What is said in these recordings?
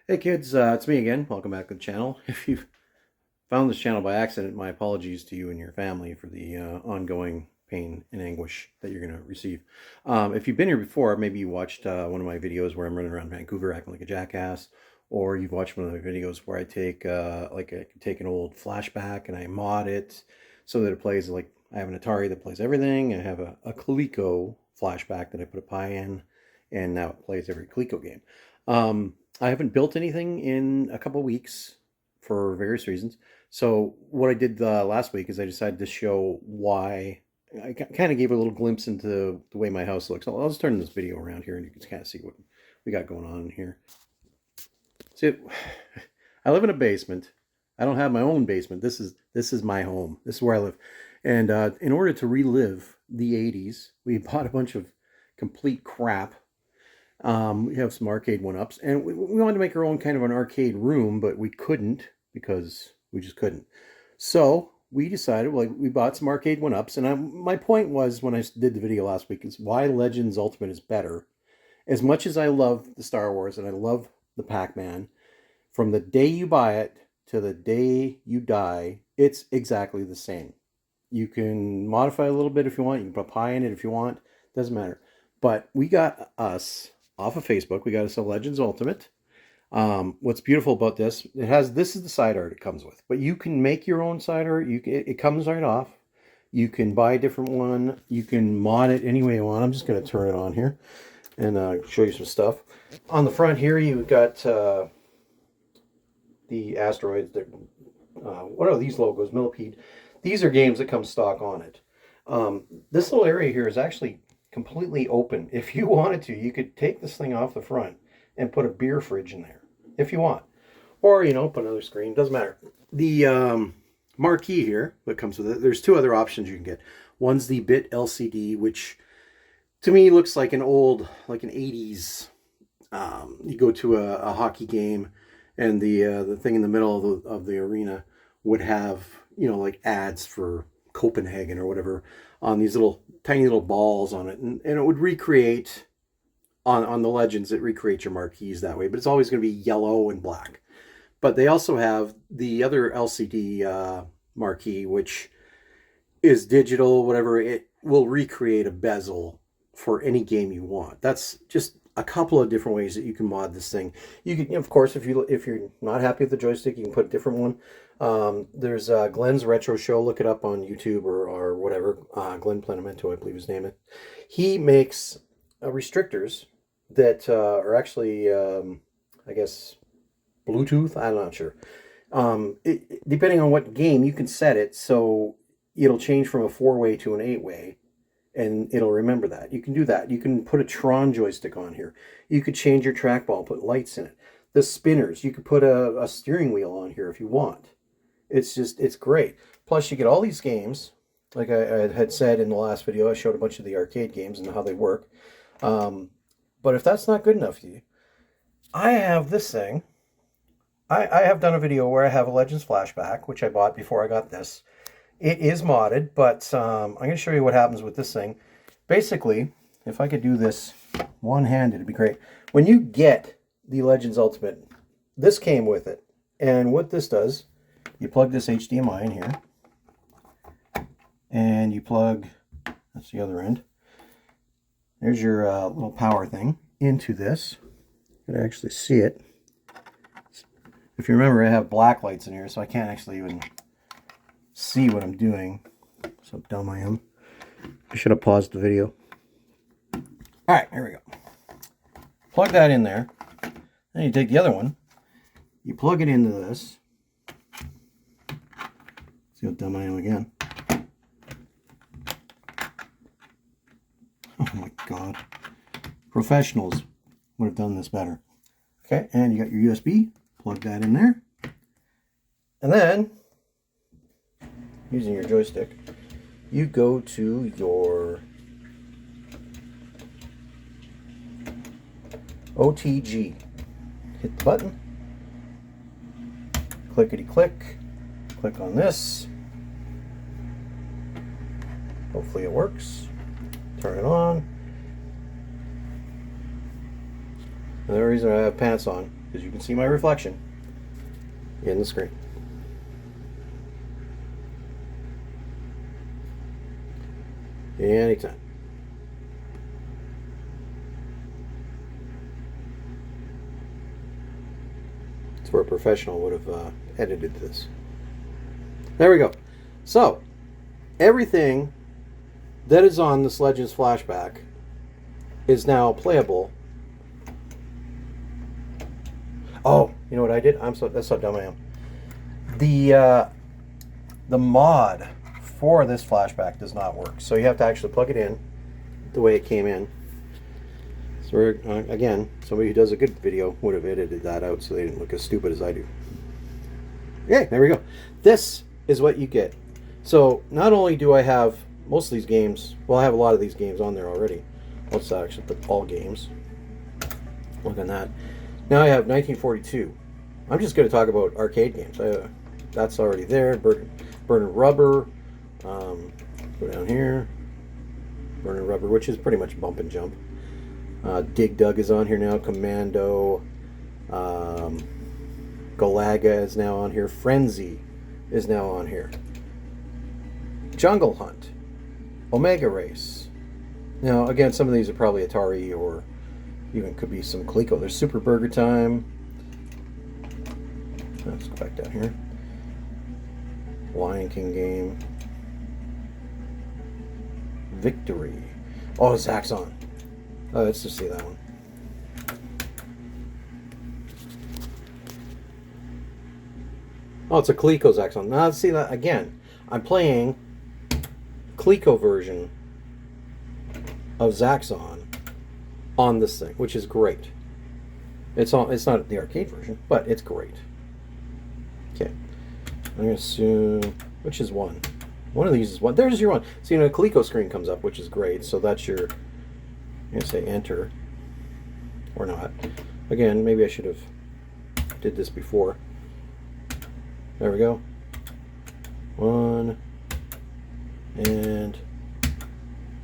Hey kids, it's me again. Welcome back to the channel. If you've found this channel by accident, my apologies to you and your family for the ongoing pain and anguish that you're going to receive. If you've been here before, maybe you watched one of my videos where I'm running around Vancouver acting like a jackass, or you've watched one of the videos where I take I take an old Flashback and I mod it so that it plays like I have an Atari that plays everything. I have a Coleco Flashback that I put a Pi in, and now it plays every Coleco game. I haven't built anything in a couple weeks for various reasons. So what I did last week is I decided to show why. I kind of gave a little glimpse into the way my house looks. I'll just turn this video around here and you can kind of see what we got going on here. See, I live in a basement. I don't have my own basement. This is my home. This is where I live. And in order to relive the 80s, we bought a bunch of complete crap. We have some arcade one-ups, and we wanted to make our own kind of an arcade room, but we couldn't because we just couldn't. So we decided, well, we bought some arcade one-ups, and my point was when I did the video last week is why Legends Ultimate is better. As much as I love the Star Wars and I love the Pac-Man, from the day you buy it to the day you die, it's exactly the same. You can modify a little bit if you want. You can put pie in it if you want. Doesn't matter. But we got us off of Facebook. We got us a Legends Ultimate. What's beautiful about this, this is the side art it comes with, but you can make your own side art. It comes right off. You can buy a different one. You can mod it any way you want. I'm just going to turn it on here and show you some stuff. On the front here, you've got the asteroids. What are these logos? Millipede. These are games that come stock on it. This little area here is actually completely open. If you wanted to, you could take this thing off the front and put a beer fridge in there if you want. Or, put another screen. Doesn't matter. The marquee here that comes with it, there's two other options you can get. One's the bit LCD, which to me looks like an old, like an 80s. You go to a hockey game and the thing in the middle of the arena would have, like ads for Copenhagen or whatever on these little tiny little balls on it, and it would recreate on the Legends. It recreates your marquees that way, but it's always going to be yellow and black. But they also have the other LCD marquee, which is digital, whatever. It will recreate a bezel for any game you want. That's just a couple of different ways that you can mod this thing. You can, of course, if you're not happy with the joystick, you can put a different one. There's Glenn's Retro Show. Look it up on YouTube or whatever. Glenn Plenamento, I believe his name is. He makes restrictors that are actually, I guess, Bluetooth. I'm not sure. Depending on what game, you can set it so it'll change from a 4-way to an 8-way. And it'll remember that. You can do that. You can put a Tron joystick on here. You could change your trackball, put lights in it. The spinners, you could put a steering wheel on here if you want. It's great. Plus, you get all these games. Like I had said in the last video, I showed a bunch of the arcade games and how they work. But if that's not good enough for you, I have this thing. I have done a video where I have a Legends Flashback, which I bought before I got this. It is modded, but I'm going to show you what happens with this thing. Basically, if I could do this one-handed, it'd be great. When you get the Legends Ultimate, this came with it. And what this does, you plug this HDMI in here. And you plug, that's the other end. There's your little power thing into this. You can actually see it. If you remember, I have black lights in here, so I can't actually even see what I'm doing. So dumb I am. I should have paused the video. Alright, here we go. Plug that in there. Then you take the other one. You plug it into this. See how dumb I am again. Oh my god. Professionals would have done this better. Okay, and you got your USB. Plug that in there. And then using your joystick, you go to your OTG. Hit the button. Clickety click. Click on this. Hopefully it works. Turn it on. Another reason I have pants on because you can see my reflection in the screen. Anytime. It's where a professional would have edited this. There we go. So, everything that is on this Legends Flashback is now playable. Oh, you know what I did? That's how dumb I am. The mod for this Flashback does not work. So you have to actually plug it in the way it came in. So again, somebody who does a good video would have edited that out so they didn't look as stupid as I do. Okay, there we go. This is what you get. So not only do I have most of these games, well, I have a lot of these games on there already. Let's actually put all games. Look on that. Now I have 1942. I'm just going to talk about arcade games. That's already there. Burner Rubber. Go down here. Burner Rubber, which is pretty much bump and jump. Dig Dug is on here now. Commando. Galaga is now on here. Frenzy is now on here. Jungle Hunt. Omega Race. Now, again, some of these are probably Atari or even could be some Coleco. There's Super Burger Time. Let's go back down here. Lion King game. Victory. Oh, Zaxxon. Oh, let's just see that one. Oh, it's a Coleco Zaxxon. Now, let's see that again. I'm playing Coleco version of Zaxxon on this thing, which is great. It's not the arcade version, but it's great. Okay, I'm gonna assume which is one. One of these is one. There's your one. So a Coleco screen comes up, which is great. So that's your. I'm gonna say enter, or not. Again, maybe I should have did this before. There we go. One. And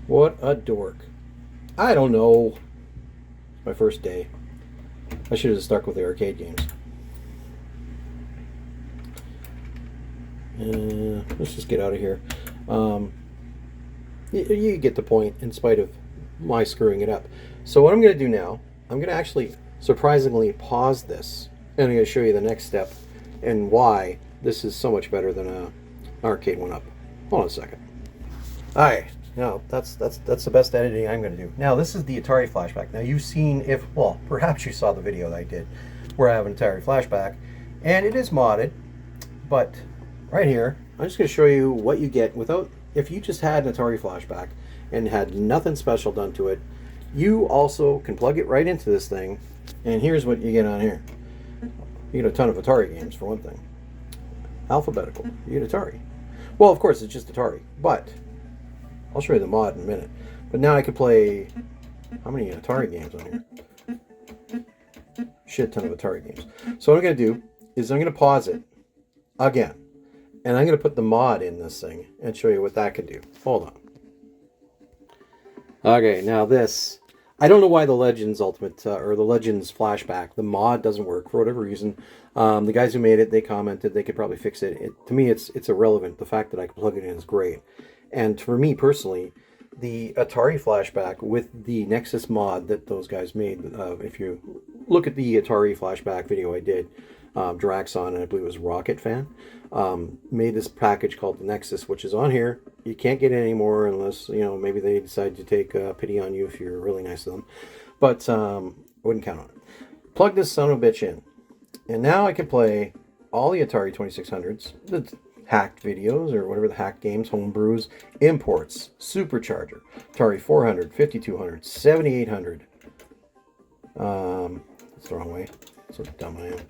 what a dork. I don't know. It's my first day. I should have stuck with the arcade games. Let's just get out of here. You get the point in spite of my screwing it up. So what I'm going to do now, I'm going to actually surprisingly pause this. And I'm going to show you the next step and why this is so much better than an arcade one-up. Hold on a second. Alright, now that's the best editing I'm going to do. Now this is the Atari Flashback. Now you've seen, perhaps you saw the video that I did where I have an Atari Flashback, and it is modded, but right here, I'm just going to show you what you get without, if you just had an Atari Flashback and had nothing special done to it, you also can plug it right into this thing, and here's what you get on here. You get a ton of Atari games, for one thing. Alphabetical. You get Atari. Well, of course, it's just Atari, but I'll show you the mod in a minute. But now I can play, how many Atari games on here? Shit ton of Atari games. So what I'm going to do is I'm going to pause it again. And I'm going to put the mod in this thing and show you what that can do. Hold on. Okay, now this, I don't know why the Legends Ultimate, or the Legends Flashback, the mod doesn't work for whatever reason. The guys who made it, they commented they could probably fix it. To me, it's irrelevant. The fact that I can plug it in is great. And for me personally, the Atari Flashback with the Nexus mod that those guys made, if you look at the Atari Flashback video I did, Draxon, and I believe it was Rocket Fan, made this package called the Nexus, which is on here. You can't get it anymore unless, maybe they decide to take pity on you if you're really nice to them. But I wouldn't count on it. Plug this son of a bitch in. And now I can play all the Atari 2600s, the hacked videos, or whatever the hacked games, homebrews, imports, Supercharger, Atari 400, 5200, 7800. That's the wrong way. So dumb I am.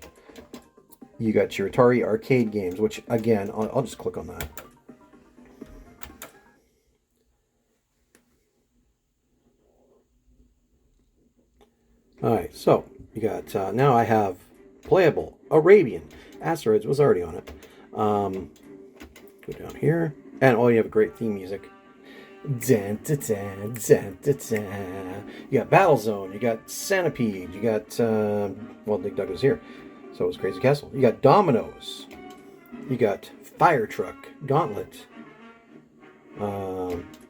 You got your Atari arcade games, which, again, I'll just click on that. Alright, so you got, now I have playable Arabian. Asteroids was already on it. Go down here. And you have great theme music. Dun, dun, dun, dun, dun, dun. You got Battlezone, you got Centipede, you got, well, Dig Dug was here, so it was Crazy Castle. You got Dominoes, you got Fire Truck, Gauntlet.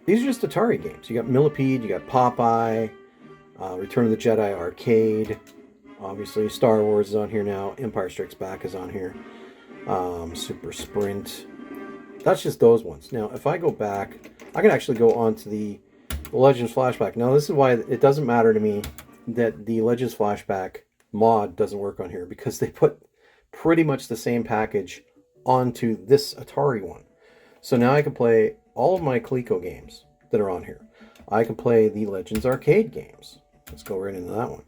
These are just Atari games. You got Millipede, you got Popeye, Return of the Jedi Arcade, obviously Star Wars is on here now, Empire Strikes Back is on here, Super Sprint. That's just those ones. Now, if I go back, I can actually go on to the Legends Flashback. Now, this is why it doesn't matter to me that the Legends Flashback mod doesn't work on here, because they put pretty much the same package onto this Atari one. So now I can play all of my Coleco games that are on here. I can play the Legends Arcade games. Let's go right into that one.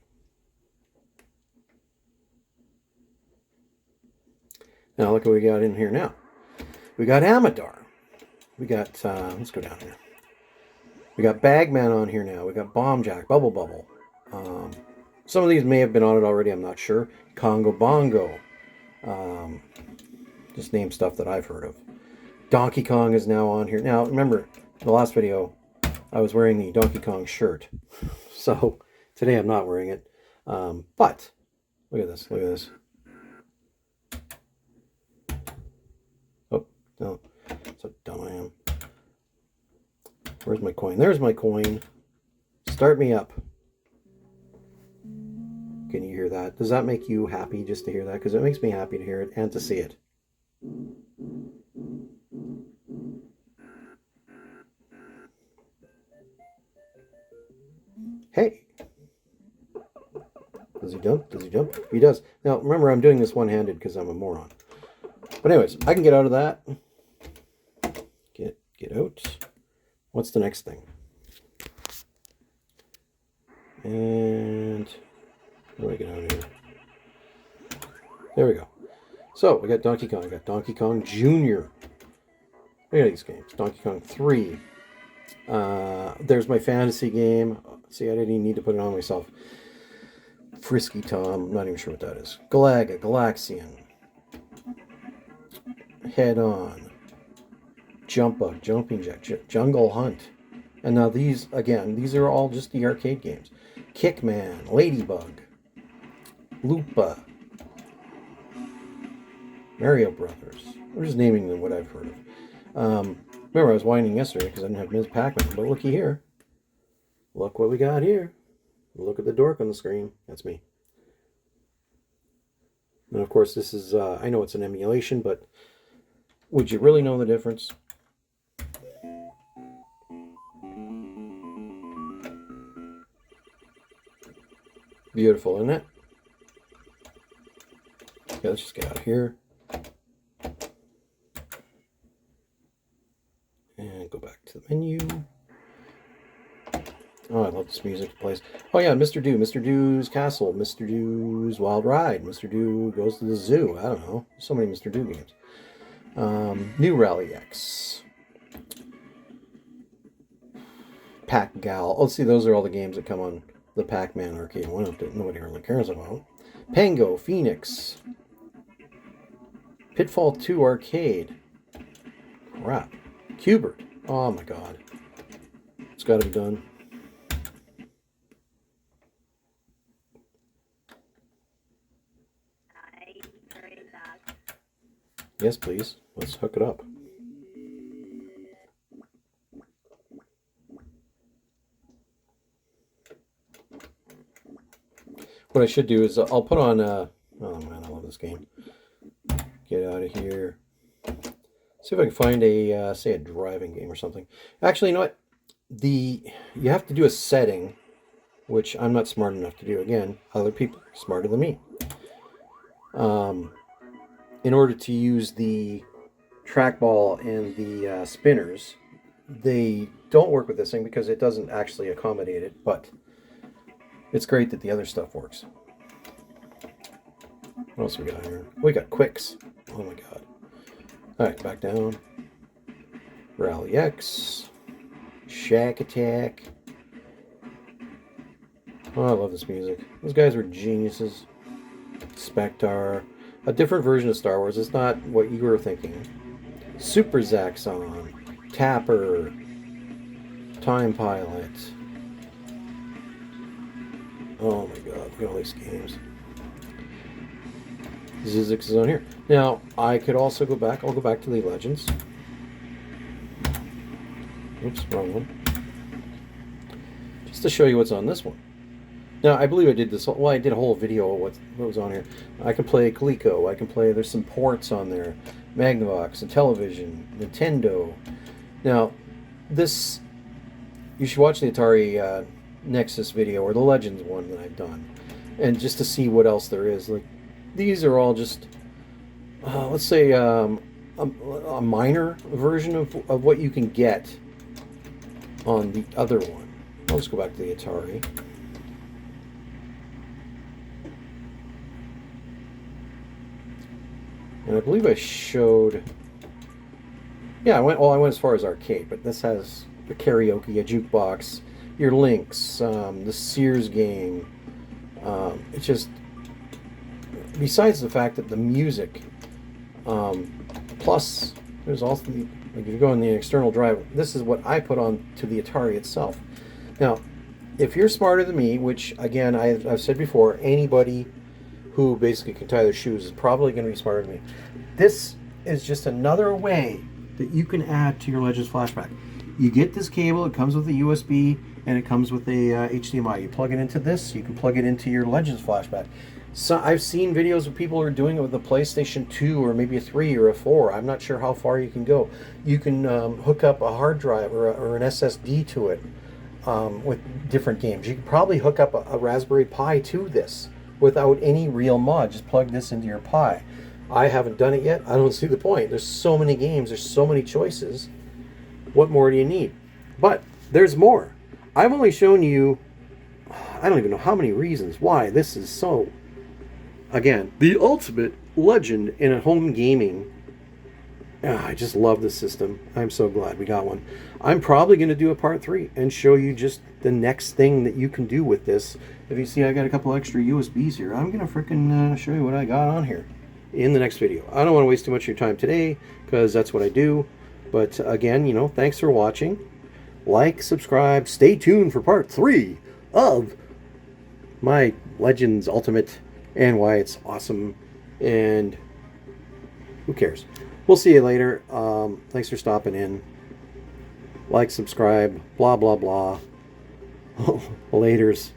Now, look what we got in here now. We got Amadar. We got, let's go down here. We got Bagman on here now. We got Bomb Jack, Bubble Bubble. Some of these may have been on it already, I'm not sure. Congo Bongo. Just name stuff that I've heard of. Donkey Kong is now on here. Now, remember, in the last video, I was wearing the Donkey Kong shirt. So, today I'm not wearing it. But, look at this, look at this. Oh, no. So dumb I am. Where's my coin? There's my coin. Start me up. Can you hear that? Does that make you happy just to hear that? Because it makes me happy to hear it and to see it. Hey! Does he jump? Does he jump? He does. Now, remember, I'm doing this one-handed because I'm a moron. But anyways, I can get out of that. Get out. What's the next thing? And how do I get out of here? There we go. So, we got Donkey Kong. I got Donkey Kong Jr. Look at these games. Donkey Kong 3. There's my fantasy game. See, I didn't even need to put it on myself. Frisky Tom. I'm not even sure what that is. Galaga. Galaxian. Head On. Jump Bug, Jumping Jack, Jungle Hunt. And now these, again, these are all just the arcade games. Kickman, Ladybug, Lupa, Mario Brothers. I'm just naming them what I've heard of. Remember, I was whining yesterday because I didn't have Ms. Pac-Man, but looky here. Look what we got here. Look at the dork on the screen. That's me. And of course, this is, I know it's an emulation, but would you really know the difference? Beautiful, isn't it? Okay, let's just get out of here. And go back to the menu. Oh, I love this music plays. Oh yeah, Mr. Do, Mr. Do's Castle, Mr. Do's Wild Ride, Mr. Do Goes to the Zoo. I don't know. So many Mr. Do games. New Rally X. Pac-Gal. Oh, see, those are all the games that come on the Pac-Man arcade one that nobody really cares about. Pango, Phoenix. Pitfall 2 Arcade. Crap. Cubert. Oh my god. It's got to be done. Yes, please. Let's hook it up. What I should do is I'll put on, oh man, I love this game. Get out of here. See if I can find a, say a driving game or something. Actually, you know what? You have to do a setting, which I'm not smart enough to do. Again, other people are smarter than me. In order to use the trackball and the spinners, they don't work with this thing because it doesn't actually accommodate it, but it's great that the other stuff works. What else we got here? We got Quicks. Oh my god. Alright, back down. Rally X. Shack Attack. Oh, I love this music. Those guys were geniuses. Spectre. A different version of Star Wars. It's not what you were thinking. Super Zaxxon. Tapper. Time Pilot. Oh my god, look at all these games. Zizix is on here. Now, I could also go back. I'll go back to the Legends. Oops, wrong one. Just to show you what's on this one. Now, I believe I did this. Well, I did a whole video of what was on here. I can play Coleco. I can play. There's some ports on there. Magnavox and Television, Nintendo. Now, this you should watch the Atari Nexus video or the Legends one that I've done, and just to see what else there is. Like these are all just let's say a minor version of what you can get on the other one. I'll just go back to the Atari. And I believe I showed. Yeah, I went as far as arcade, but this has a karaoke, a jukebox, your links, the Sears game. It's just, besides the fact that the music, plus there's also like if you go on the external drive. This is what I put on to the Atari itself. Now, if you're smarter than me, which again I've said before, anybody who basically can tie their shoes is probably going to be smarter than me. This is just another way that you can add to your Legends Flashback. You get this cable, it comes with a USB, and it comes with a HDMI. You plug it into this, you can plug it into your Legends Flashback. So I've seen videos of people who are doing it with a PlayStation 2 or maybe a 3 or a 4. I'm not sure how far you can go. You can hook up a hard drive or an SSD to it with different games. You can probably hook up a Raspberry Pi to this without any real mod. Just plug this into your Pi. I haven't done it yet. I don't see the point. There's so many games. There's so many choices. What more do you need? But there's more. I've only shown you, I don't even know how many reasons why this is so, again, the ultimate legend in a home gaming. I just love this system. I'm so glad we got one. I'm probably going to do a part 3 and show you just the next thing that you can do with this. If you see I got a couple extra USBs here, I'm going to frickin' show you what I got on here in the next video. I don't want to waste too much of your time today because that's what I do. But again, you know, thanks for watching. Like, subscribe, stay tuned for part 3 of my Legends Ultimate and why it's awesome. And who cares? We'll see you later. Thanks for stopping in. Like, subscribe, blah, blah, blah. Laters.